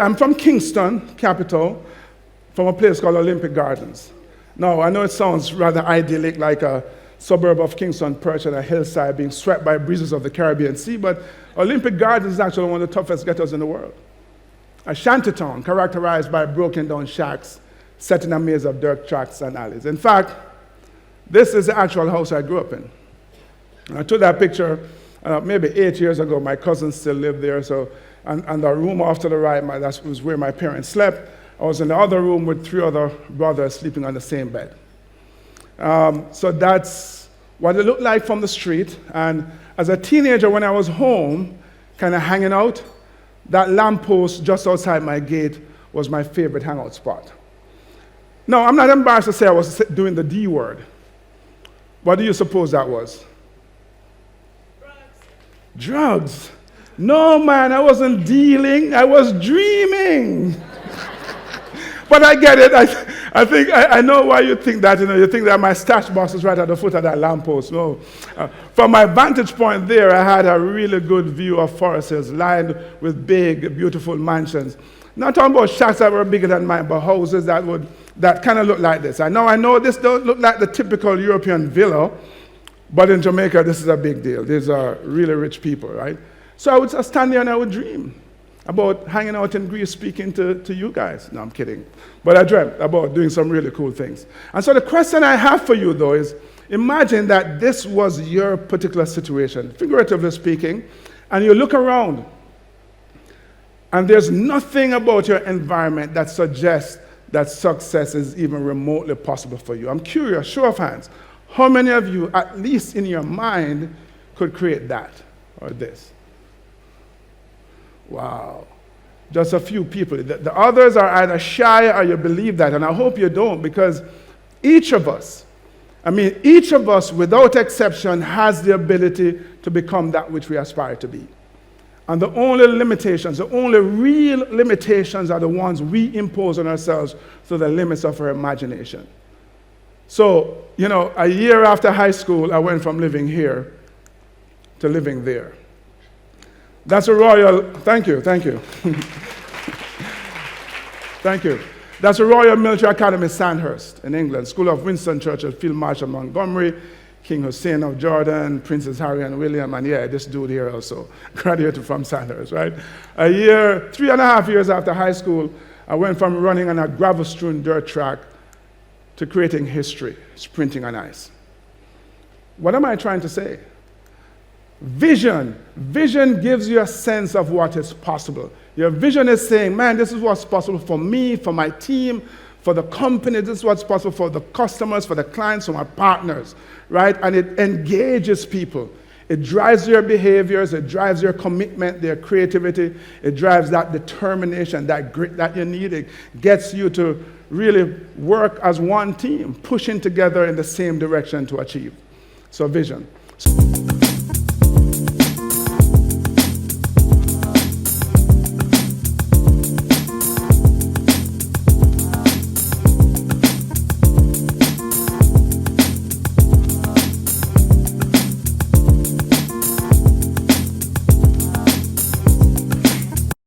I'm from Kingston, capital, from a place called Olympic Gardens. Now, I know it sounds rather idyllic, like a suburb of Kingston perched on a hillside being swept by breezes of the Caribbean Sea, but Olympic Gardens is actually one of the toughest ghettos in the world. A shantytown characterized by broken down shacks set in a maze of dirt tracks and alleys. In fact, this is the actual house I grew up in. And I took that picture maybe 8 years ago. My cousins still live there, and the room off to the right, that was where my parents slept. I was in the other room with 3 other brothers sleeping on the same bed. So that's what it looked like from the street. And as a teenager, when I was home, kind of hanging out, that lamppost just outside my gate was my favorite hangout spot. Now, I'm not embarrassed to say I was doing the D word. What do you suppose that was? Drugs. No, man, I wasn't dealing, I was dreaming. But I get it. I think I know why you think that. You think that my stash box is right at the foot of that lamppost. No. From my vantage point there, I had a really good view of Forest Hills, lined with big, beautiful mansions. Not talking about shacks that were bigger than mine, but houses that kind of look like this. I know this don't look like the typical European villa, but in Jamaica, this is a big deal. These are really rich people, right? So I would stand there and I would dream about hanging out in Greece speaking to you guys. No, I'm kidding. But I dreamt about doing some really cool things. And so the question I have for you, though, is imagine that this was your particular situation, figuratively speaking, and you look around, and there's nothing about your environment that suggests that success is even remotely possible for you. I'm curious, show of hands, how many of you, at least in your mind, could create that or this? Wow. Just a few people. The others are either shy or you believe that, and I hope you don't, because each of us without exception has the ability to become that which we aspire to be. And the only limitations, the only real limitations are the ones we impose on ourselves through the limits of our imagination. So, a year after high school, I went from living here to living there. That's a royal, thank you. Thank you. That's a Royal Military Academy, Sandhurst, in England, School of Winston Churchill, Field Marshal Montgomery, King Hussein of Jordan, Princes Harry and William, and this dude here also graduated from Sandhurst, right? 3.5 years after high school, I went from running on a gravel-strewn dirt track to creating history, sprinting on ice. What am I trying to say? Vision gives you a sense of what is possible. Your vision is saying, man, this is what's possible for me, for my team, for the company, this is what's possible for the customers, for the clients, for my partners, right? And it engages people. It drives their behaviors, it drives their commitment, their creativity, it drives that determination, that grit that you need. It gets you to really work as one team, pushing together in the same direction to achieve. So vision.